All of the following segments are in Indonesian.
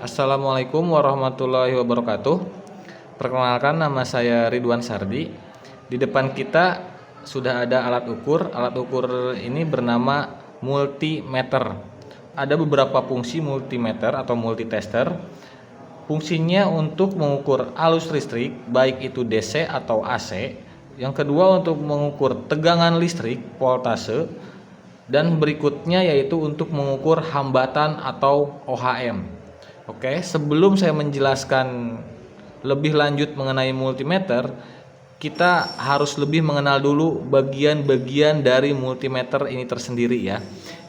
Assalamualaikum warahmatullahi wabarakatuh. Perkenalkan, nama saya Ridwan Sardi. Di depan kita sudah ada alat ukur. Alat ukur ini bernama multimeter. Ada beberapa fungsi multimeter atau multitester. Fungsinya untuk mengukur arus listrik, baik itu DC atau AC. Yang kedua untuk mengukur tegangan listrik, voltase. Dan berikutnya yaitu untuk mengukur hambatan atau OHM. Oke, sebelum saya menjelaskan lebih lanjut mengenai multimeter, kita harus lebih mengenal dulu bagian-bagian dari multimeter ini tersendiri ya.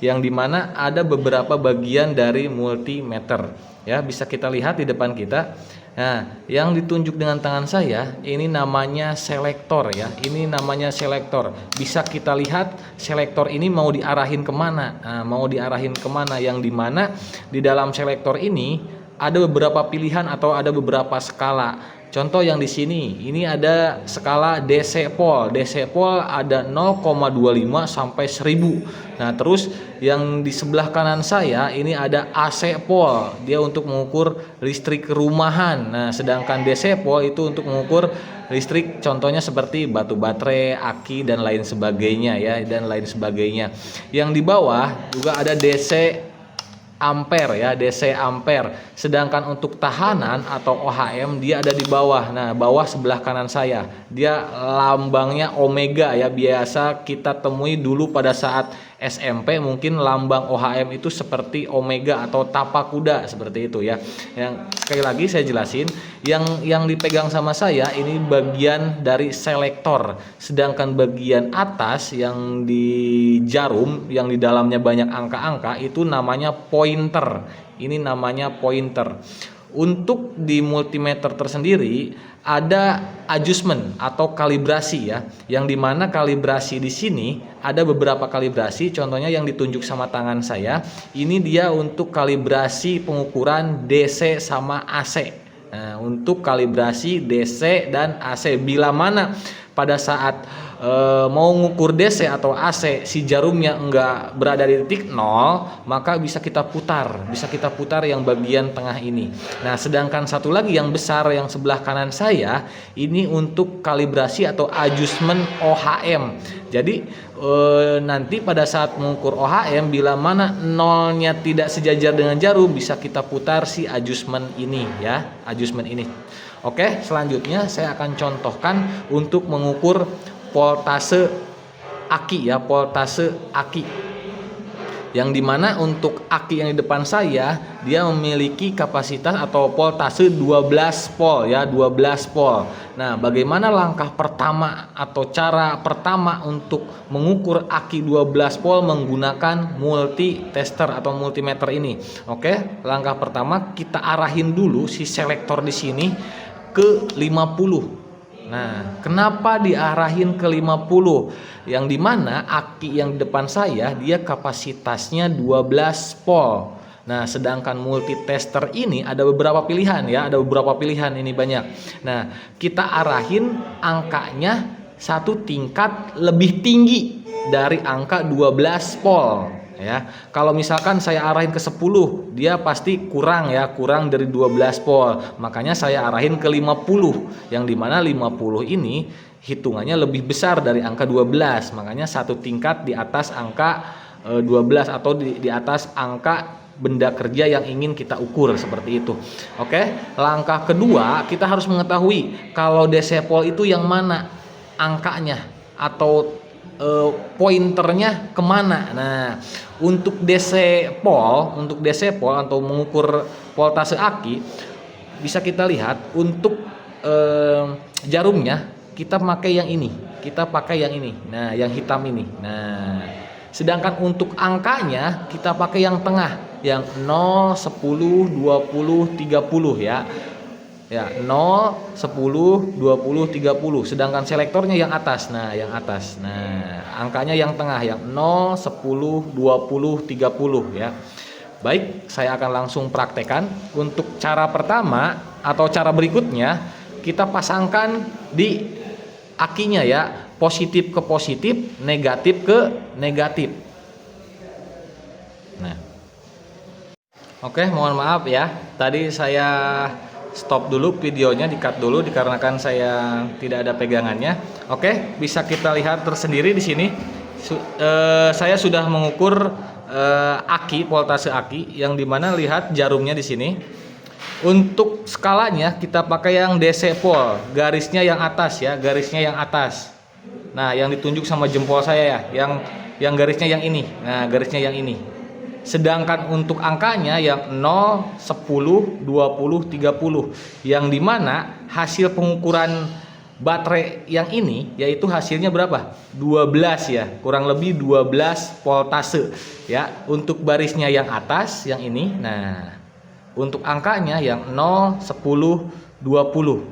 Yang dimana ada beberapa bagian dari multimeter ya, bisa kita lihat di depan kita. Nah, yang ditunjuk dengan tangan saya ini namanya selektor ya. Ini namanya selektor. Bisa kita lihat selektor ini mau diarahin kemana? Nah, mau diarahin kemana? Yang dimana di dalam selektor ini ada beberapa pilihan atau ada beberapa skala. Contoh yang di sini, ini ada skala DC pol. DC pol ada 0,25 sampai 1000. Nah, terus yang di sebelah kanan saya ini ada AC pol. Dia untuk mengukur listrik rumahan. Nah, sedangkan DC pol itu untuk mengukur listrik contohnya seperti batu baterai, aki dan lain sebagainya ya, dan lain sebagainya. Yang di bawah juga ada DC ampere ya, DC ampere. Sedangkan untuk tahanan atau OHM dia ada di bawah. Nah, bawah sebelah kanan saya. Dia lambangnya omega ya, biasa kita temui dulu pada saat SMP, mungkin lambang OHM itu seperti omega atau tapak kuda seperti itu ya. Yang sekali lagi saya jelasin, yang dipegang sama saya ini bagian dari selektor. Sedangkan bagian atas yang di jarum yang di dalamnya banyak angka-angka itu namanya pointer. Ini namanya pointer. Untuk di multimeter tersendiri ada adjustment atau kalibrasi ya, yang dimana kalibrasi di sini ada beberapa kalibrasi. Contohnya yang ditunjuk sama tangan saya ini dia untuk kalibrasi pengukuran DC sama AC. Nah, untuk kalibrasi DC dan AC, bila mana pada saat mau ngukur DC atau AC si jarumnya enggak berada di titik 0, maka bisa kita putar yang bagian tengah ini. Nah, sedangkan satu lagi yang besar yang sebelah kanan saya ini untuk kalibrasi atau adjustment OHM. Jadi nanti pada saat mengukur OHM bila mana nolnya tidak sejajar dengan jarum, bisa kita putar si adjustment ini ya, adjustment ini. Oke, selanjutnya saya akan contohkan untuk mengukur voltase aki ya, voltase aki. Yang dimana untuk aki yang di depan saya dia memiliki kapasitas atau voltase 12 volt ya, 12 volt. Nah, bagaimana langkah pertama atau cara pertama untuk mengukur aki 12 volt menggunakan multitester atau multimeter ini? Oke, langkah pertama kita arahin dulu si selektor di sini ke 50. Nah, kenapa diarahin ke 50? Yang dimana aki yang di depan saya dia kapasitasnya 12 volt. Nah, sedangkan multitester ini ada beberapa pilihan ya, ada beberapa pilihan ini banyak. Nah, kita arahin angkanya satu tingkat lebih tinggi dari angka 12 volt. Ya, kalau misalkan saya arahin ke 10, dia pasti kurang ya, kurang dari 12 volt. Makanya saya arahin ke 50, yang dimana 50 ini hitungannya lebih besar dari angka 12. Makanya satu tingkat di atas angka 12 atau di atas angka benda kerja yang ingin kita ukur seperti itu. Oke, langkah kedua kita harus mengetahui kalau desepol itu yang mana angkanya atau pointernya kemana. Nah, untuk DC pol atau mengukur voltase aki bisa kita lihat untuk jarumnya kita pakai yang ini, nah yang hitam ini. Nah, sedangkan untuk angkanya kita pakai yang tengah, yang 0, 10, 20, 30 ya. Ya, 0, 10, 20, 30. Sedangkan selektornya yang atas. Nah, yang atas. Nah, angkanya yang tengah yang 0, 10, 20, 30 ya. Baik, saya akan langsung praktekkan. Untuk cara pertama atau cara berikutnya kita pasangkan di akinya ya, positif ke positif, negatif ke negatif. Nah, Oke, mohon maaf ya. Tadi saya stop dulu videonya, di-cut dulu dikarenakan saya tidak ada pegangannya. Oke, bisa kita lihat tersendiri di sini. Saya sudah mengukur aki, voltase aki, yang dimana lihat jarumnya di sini. Untuk skalanya kita pakai yang DC pol, garisnya yang atas ya, garisnya yang atas. Nah, yang ditunjuk sama jempol saya ya, yang garisnya yang ini. Nah, garisnya yang ini. Sedangkan untuk angkanya yang 0, 10, 20, 30, yang dimana hasil pengukuran baterai yang ini yaitu hasilnya berapa? 12 ya, kurang lebih 12 voltase ya. Untuk barisnya yang atas yang ini. Nah, untuk angkanya yang 0, 10, 20.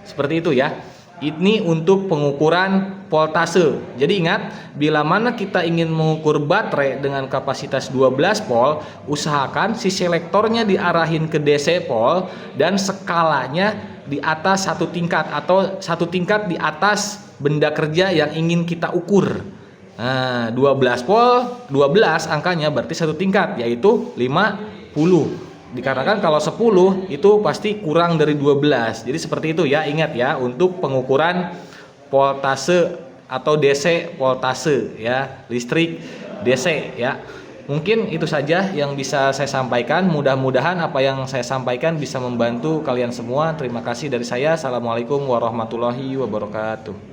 Seperti itu ya. Ini untuk pengukuran voltase. Jadi ingat, bila mana kita ingin mengukur baterai dengan kapasitas 12 volt, usahakan si selektornya diarahin ke DC pol dan skalanya di atas satu tingkat atau satu tingkat di atas benda kerja yang ingin kita ukur. Nah, 12 volt, 12 angkanya berarti satu tingkat, yaitu 50. Dikarenakan kalau 10 itu pasti kurang dari 12. Jadi seperti itu ya, ingat ya, untuk pengukuran voltase atau DC voltase ya, listrik DC ya. Mungkin itu saja yang bisa saya sampaikan. Mudah-mudahan apa yang saya sampaikan bisa membantu kalian semua. Terima kasih dari saya. Assalamualaikum warahmatullahi wabarakatuh.